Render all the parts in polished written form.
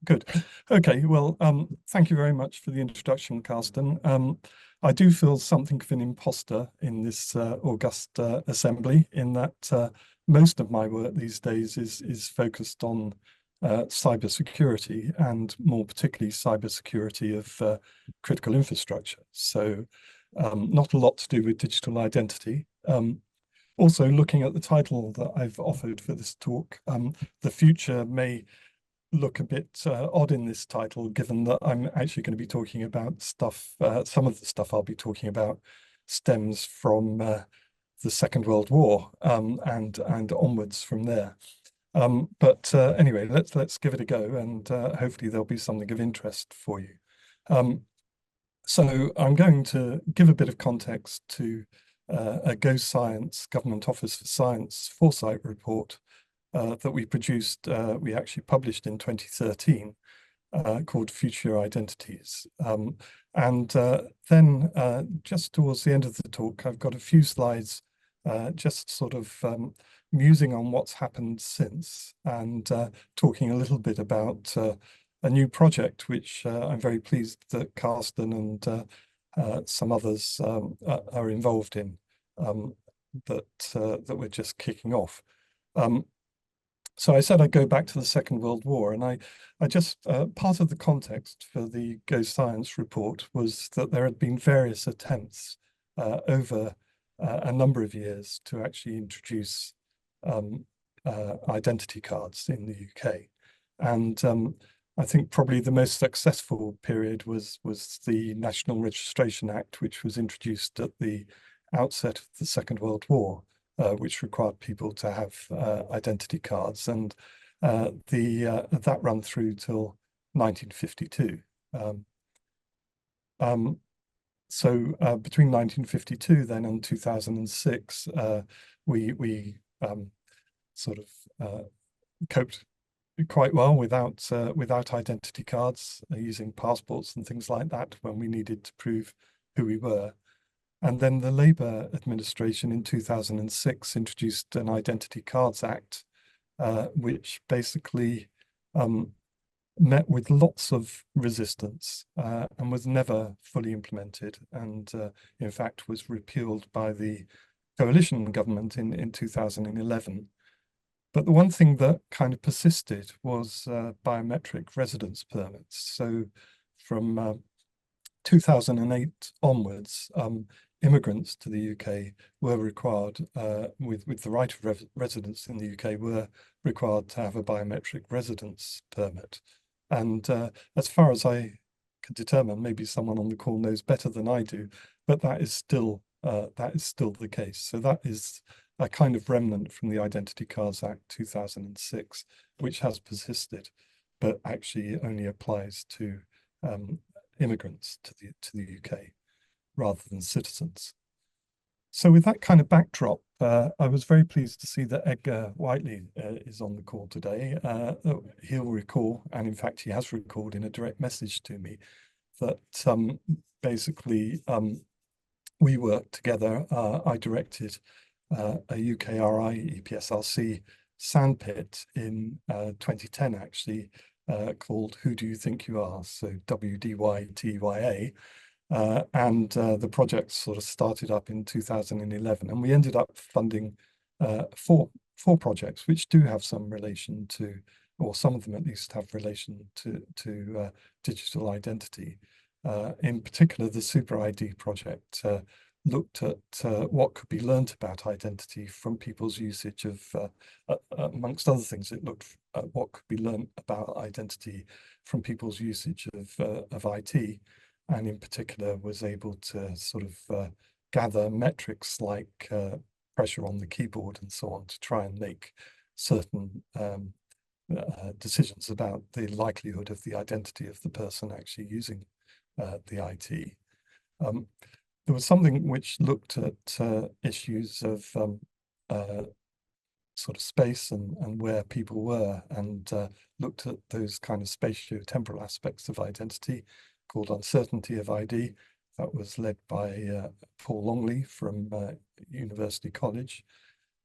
Good. Okay. Well, thank you very much for the introduction, Carsten. I do feel something of an imposter in this august assembly, in that most of my work these days is focused on cybersecurity, and more particularly cybersecurity of critical infrastructure. So, not a lot to do with digital identity. Also, looking at the title that I've offered for this talk, the future may look a bit odd in this title, given that I'm actually going to be talking about stuff, some of the stuff I'll be talking about stems from the Second World War, and onwards from there. But anyway, let's give it a go, and hopefully there'll be something of interest for you. So I'm going to give a bit of context to a Go Science Government Office for Science Foresight report that we produced, we actually published in 2013, called Future Identities. And then just towards the end of the talk, I've got a few slides just sort of musing on what's happened since, and talking a little bit about a new project, which I'm very pleased that Carsten and some others are involved in, that we're just kicking off. So I said I'd go back to the Second World War, and I just, part of the context for the Go Science report was that there had been various attempts over a number of years to actually introduce identity cards in the UK. And I think probably the most successful period was the National Registration Act, which was introduced at the outset of the Second World War, which required people to have identity cards, and that ran through till 1952. So between 1952 then and 2006, we sort of coped quite well without identity cards, using passports and things like that when we needed to prove who we were. And then the Labour administration in 2006 introduced an Identity Cards Act, which basically met with lots of resistance and was never fully implemented, and in fact was repealed by the coalition government in 2011. But the one thing that kind of persisted was biometric residence permits. So from 2008 onwards, immigrants to the UK were required, with the right of residence in the UK, were required to have a biometric residence permit. And as far as I can determine, maybe someone on the call knows better than I do, but that is still the case. So that is a kind of remnant from the Identity Cards Act 2006, which has persisted, but actually only applies to immigrants to the UK rather than citizens. So with that kind of backdrop, I was very pleased to see that Edgar Whiteley is on the call today. He'll recall, and in fact he has recalled in a direct message to me, that basically we worked together. I directed a UKRI EPSRC sandpit in 2010, actually, called Who Do You Think You Are? So WDYTYA. And the project sort of started up in 2011, and we ended up funding four projects, which do have some relation to, or some of them at least have relation to digital identity. In particular, the Super ID project looked at what could be learnt about identity from people's usage of, amongst other things, it looked at what could be learnt about identity from people's usage of IT, and in particular was able to sort of gather metrics like pressure on the keyboard and so on, to try and make certain decisions about the likelihood of the identity of the person actually using the IT. There was something which looked at issues of sort of space and where people were, and looked at those kind of spatio-temporal aspects of identity, called Uncertainty of ID. That was led by Paul Longley from University College.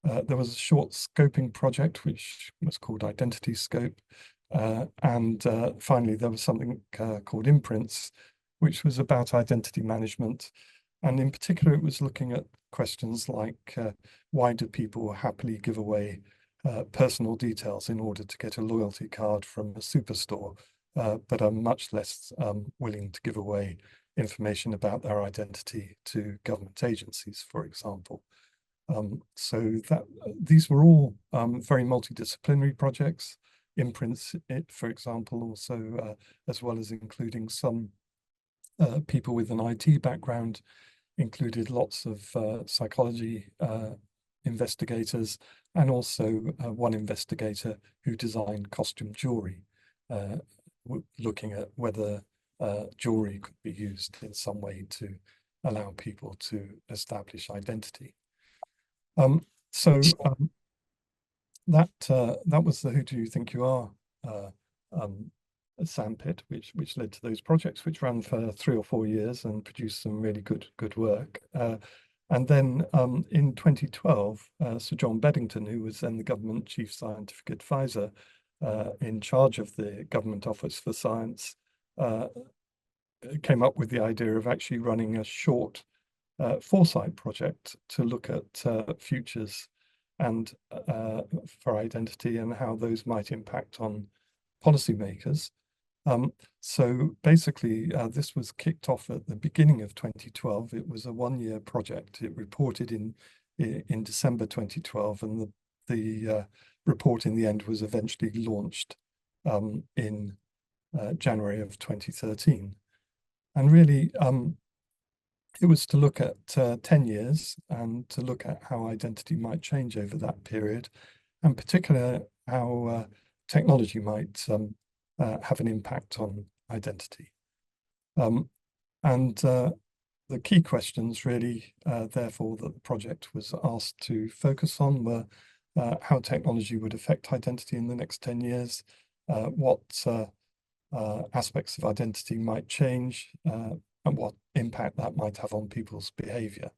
There was a short scoping project which was called Identity Scope, And finally, there was something called Imprints, which was about identity management. And in particular, it was looking at questions like why do people happily give away personal details in order to get a loyalty card from a superstore, but are much less willing to give away information about their identity to government agencies, for example. So that these were all very multidisciplinary projects. Imprints, for example, also as well as including some people with an IT background, included lots of psychology investigators, and also one investigator who designed costume jewelry, looking at whether jewelry could be used in some way to allow people to establish identity. So that was the Who Do You Think You Are um, sandpit, which led to those projects, which ran for 3 or 4 years and produced some really good work. And then in 2012, Sir John Beddington, who was then the government chief scientific advisor in charge of the Government Office for Science, came up with the idea of actually running a short foresight project to look at futures and for identity and how those might impact on policymakers. So basically, this was kicked off at the beginning of 2012. It was a one-year project. It reported in December 2012, and the report in the end was eventually launched in January of 2013. And really, it was to look at 10 years and to look at how identity might change over that period, and particularly how technology might have an impact on identity. And the key questions really, therefore, that the project was asked to focus on were how technology would affect identity in the next 10 years, what aspects of identity might change, and what impact that might have on people's behavior.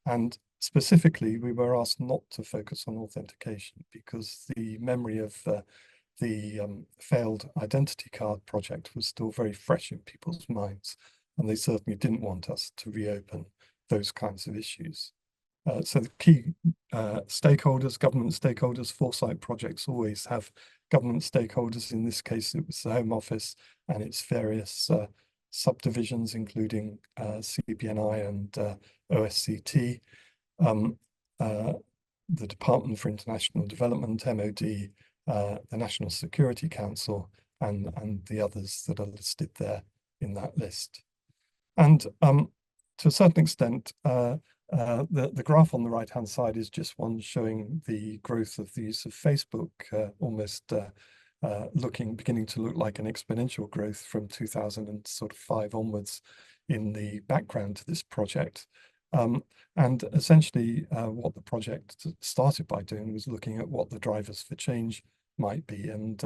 And specifically, we were asked not to focus on authentication because the memory of the failed identity card project was still very fresh in people's minds, and they certainly didn't want us to reopen those kinds of issues. So the key stakeholders, government stakeholders, foresight projects always have government stakeholders. In this case, it was the Home Office and its various subdivisions, including CPNI and OSCT, the Department for International Development, MOD, the National Security Council, and the others that are listed there in that list. And to a certain extent, the graph on the right-hand side is just one showing the growth of the use of Facebook, almost beginning to look like an exponential growth from 2005 onwards in the background to this project. And essentially what the project started by doing was looking at what the drivers for change might be, and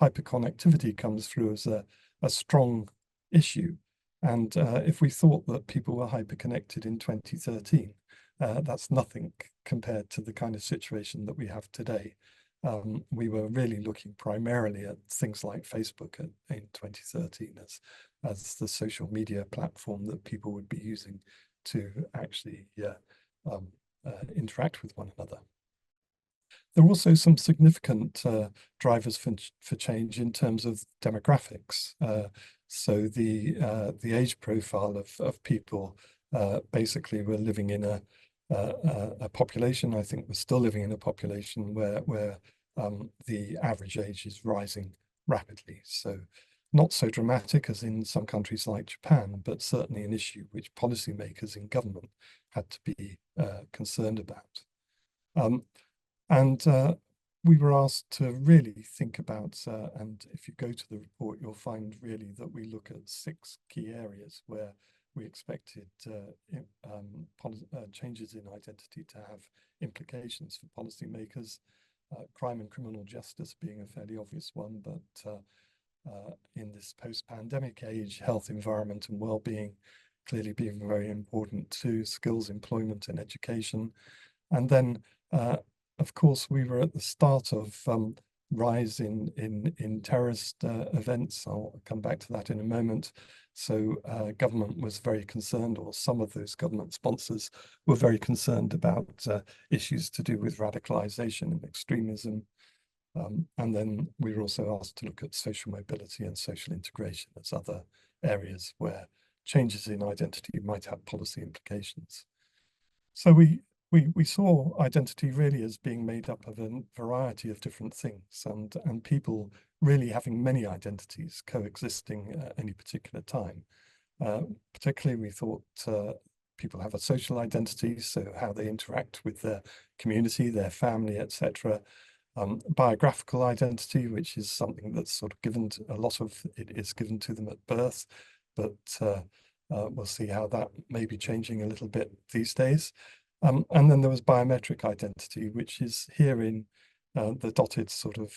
hyperconnectivity comes through as a strong issue. And if we thought that people were hyperconnected in 2013, that's nothing compared to the kind of situation that we have today. We were really looking primarily at things like Facebook in 2013 as the social media platform that people would be using to actually interact with one another. There are also some significant drivers for change in terms of demographics. So the age profile of people basically we're living in a population. I think we're still living in a population where the average age is rising rapidly. So not so dramatic as in some countries like Japan, but certainly an issue which policymakers in government had to be concerned about. And we were asked to really think about, and if you go to the report, you'll find really that we look at 6 key areas where we expected changes in identity to have implications for policymakers, crime and criminal justice being a fairly obvious one, but in this post-pandemic age, health, environment and well-being clearly being very important too, skills, employment and education. And then of course, we were at the start of rise in terrorist events. I'll come back to that in a moment. So government was very concerned, or some of those government sponsors were very concerned about issues to do with radicalization and extremism. And then we were also asked to look at social mobility and social integration as other areas where changes in identity might have policy implications. So we saw identity really as being made up of a variety of different things, and people really having many identities coexisting at any particular time. Particularly, we thought people have a social identity, so how they interact with their community, their family, etc. Biographical identity, which is something that's sort of given to, a lot of it is given to them at birth, but we'll see how that may be changing a little bit these days. And then there was biometric identity, which is here in the dotted sort of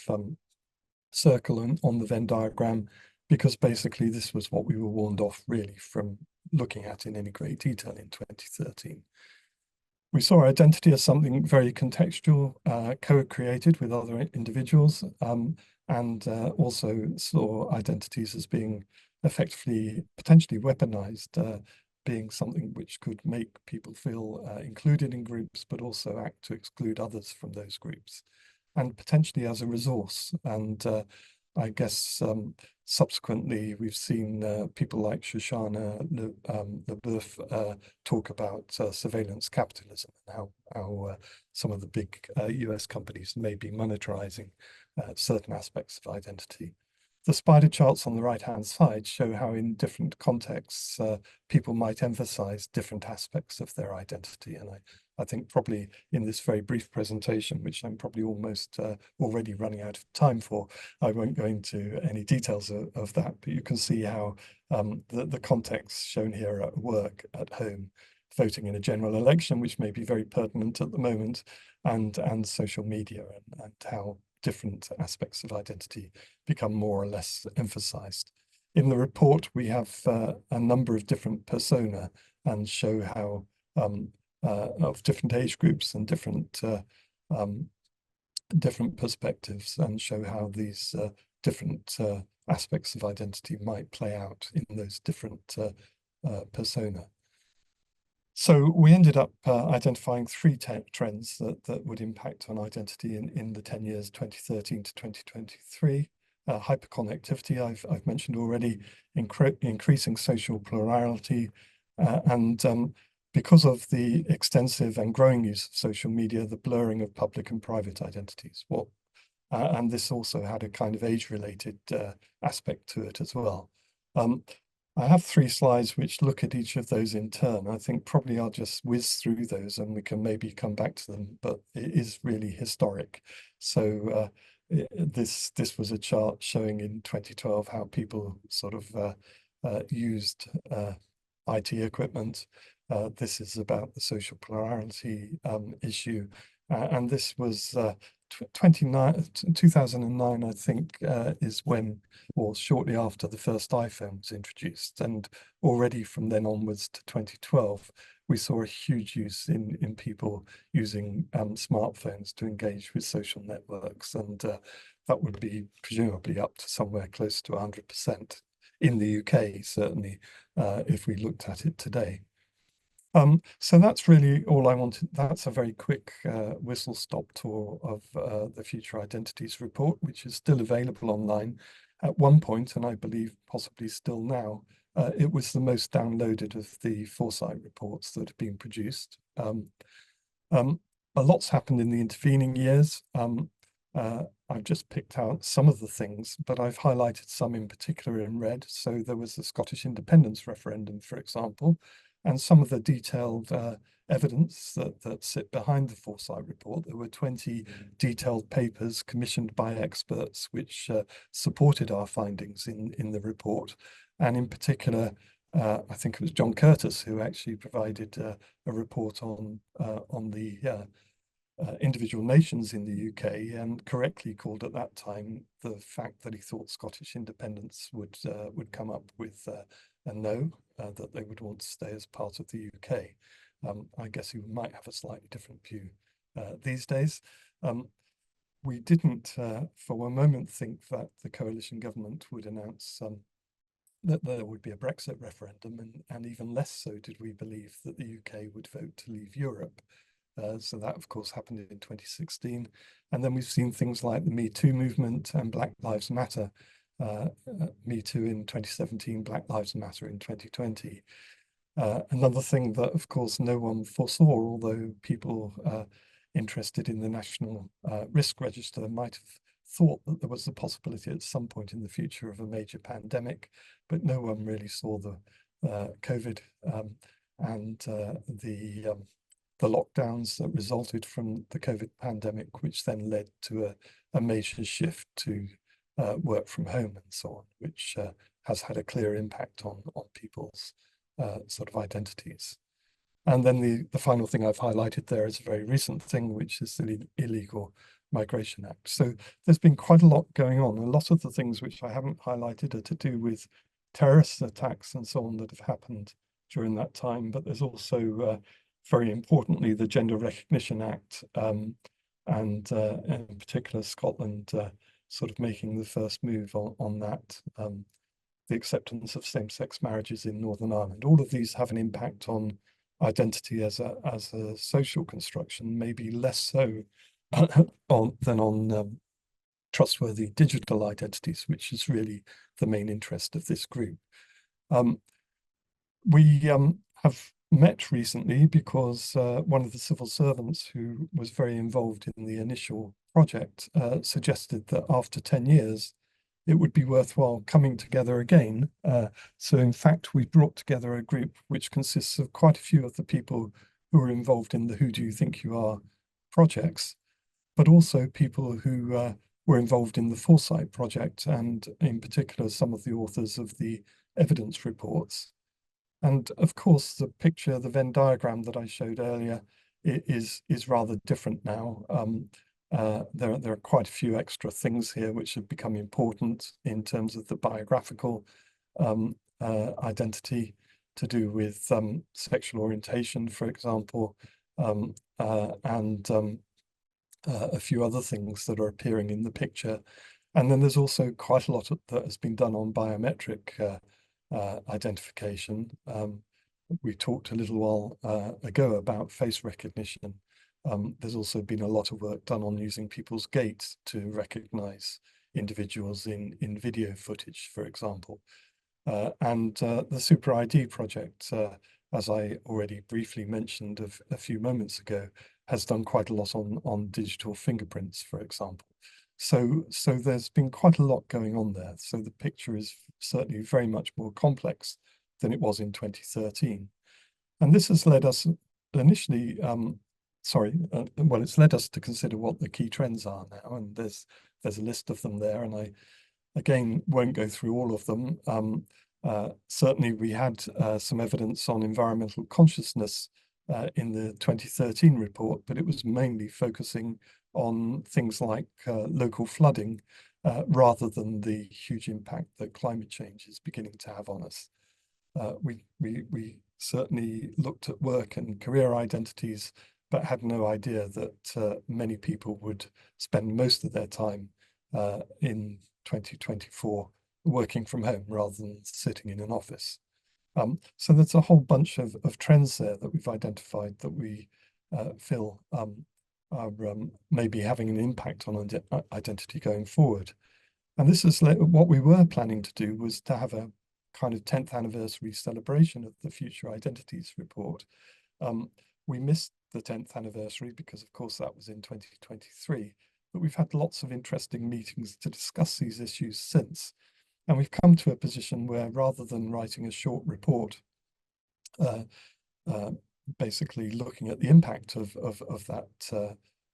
circle on the Venn diagram, because basically this was what we were warned off really from looking at in any great detail in 2013. We saw identity as something very contextual, co-created with other individuals, and also saw identities as being effectively, potentially weaponized, being something which could make people feel included in groups, but also act to exclude others from those groups, and potentially as a resource. And I guess subsequently we've seen people like Shoshana LeBoeuf talk about surveillance capitalism and how some of the big US companies may be monetizing certain aspects of identity. The spider charts on the right-hand side show how in different contexts people might emphasize different aspects of their identity. And I think probably in this very brief presentation, which I'm probably almost already running out of time for, I won't go into any details of that, but you can see how the context shown here at work, at home, voting in a general election, which may be very pertinent at the moment, and social media, and how different aspects of identity become more or less emphasized. In the report, we have a number of different persona and show how of different age groups and different perspectives, and show how these different aspects of identity might play out in those different persona. So we ended up identifying three trends that would impact on identity in the 10 years 2013 to 2023. Hyperconnectivity, I've mentioned already, increasing social plurality, and because of the extensive and growing use of social media, the blurring of public and private identities. And this also had a kind of age-related aspect to it as well. I have three slides which look at each of those in turn. I think probably I'll just whiz through those and we can maybe come back to them, but it is really historic. So this was a chart showing in 2012 how people sort of used IT equipment. This is about the social plurality issue. And this was 2009, I think, is when, or shortly after, the first iPhone was introduced. And already from then onwards to 2012, we saw a huge use in people using smartphones to engage with social networks. And that would be presumably up to somewhere close to 100% in the UK, certainly, if we looked at it today. So that's really all I wanted. That's a very quick whistle-stop tour of the Future Identities report, which is still available online. At one point, and I believe possibly still now, it was the most downloaded of the Foresight reports that have been produced. A lot's happened in the intervening years. I've just picked out some of the things, but I've highlighted some in particular in red. So there was the Scottish independence referendum, for example, and some of the detailed evidence that sit behind the Foresight report. There were 20 detailed papers commissioned by experts which supported our findings in the report. And in particular, I think it was John Curtis who actually provided a report on the individual nations in the UK, and correctly called at that time the fact that he thought Scottish independence would come up with a no, that they would want to stay as part of the UK. I guess he might have a slightly different view these days. we didn't for one moment think that the coalition government would announce that there would be a Brexit referendum, and even less so did we believe that the UK would vote to leave Europe. So that, of course, happened in 2016. And then we've seen things like the Me Too movement and Black Lives Matter. Me Too in 2017, Black Lives Matter in 2020. Another thing that, of course, no one foresaw, although people interested in the National Risk Register might have thought that there was the possibility at some point in the future of a major pandemic, but no one really saw the COVID and the lockdowns that resulted from the COVID pandemic, which then led to a major shift to work from home and so on, which has had a clear impact on people's sort of identities. And then the final thing I've highlighted there is a very recent thing, which is the Illegal Migration Act. So there's been quite a lot going on. A lot of the things which I haven't highlighted are to do with terrorist attacks and so on that have happened during that time. But there's also, very importantly, the Gender Recognition Act, and in particular Scotland sort of making the first move on that. The acceptance of same-sex marriages in Northern Ireland. All of these have an impact on identity as a social construction, maybe less so than on trustworthy digital identities, which is really the main interest of this group. We have met recently because one of the civil servants who was very involved in the initial project suggested that after 10 years, it would be worthwhile coming together again. So in fact, we brought together a group which consists of quite a few of the people who are involved in the Who Do You Think You Are projects, but also people who were involved in the Foresight project, and in particular, some of the authors of the evidence reports. And of course, the picture, the Venn diagram that I showed earlier is rather different now. There are quite a few extra things here which have become important in terms of the biographical identity to do with sexual orientation, for example, and a few other things that are appearing in the picture. And then there's also quite a lot that has been done on biometric identification. We talked a little while ago about face recognition. There's also been a lot of work done on using people's gait to recognize individuals in video footage, for example. And the Super ID project, as I already briefly mentioned a few moments ago, has done quite a lot on digital fingerprints, for example. So there's been quite a lot going on there. So the picture is certainly very much more complex than it was in 2013. And this has led us initially, well, it's led us to consider what the key trends are now. And there's a list of them there. And I, again, won't go through all of them. Certainly, we had some evidence on environmental consciousness in the 2013 report, but it was mainly focusing on things like local flooding rather than the huge impact that climate change is beginning to have on us. We certainly looked at work and career identities, but had no idea that many people would spend most of their time in 2024 working from home rather than sitting in an office. So there's a whole bunch of trends there that we've identified that we feel are maybe having an impact on identity going forward. And this is what we were planning to do, was to have a kind of 10th anniversary celebration of the Future Identities report. We missed the 10th anniversary because, of course, that was in 2023. But we've had lots of interesting meetings to discuss these issues since. And we've come to a position where, rather than writing a short report, basically looking at the impact of that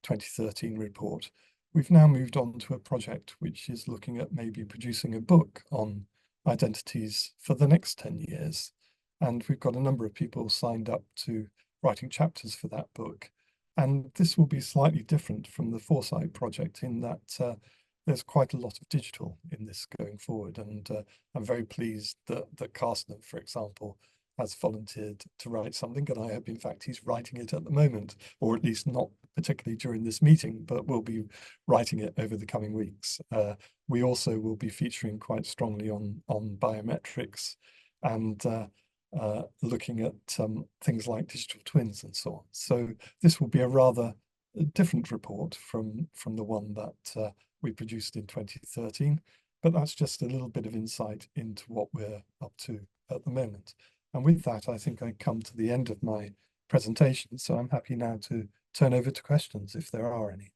2013 report, we've now moved on to a project which is looking at maybe producing a book on identities for the next 10 years. And we've got a number of people signed up to writing chapters for that book. And this will be slightly different from the Foresight project in that there's quite a lot of digital in this going forward. And I'm very pleased that Carsten, for example, has volunteered to write something, and I hope, in fact, he's writing it at the moment, or at least not particularly during this meeting, but we'll be writing it over the coming weeks. We also will be featuring quite strongly on biometrics and looking at things like digital twins and so on. So this will be a rather different report from the one that we produced in 2013, but that's just a little bit of insight into what we're up to at the moment. And with that, I think I come to the end of my presentation, so I'm happy now to turn over to questions if there are any.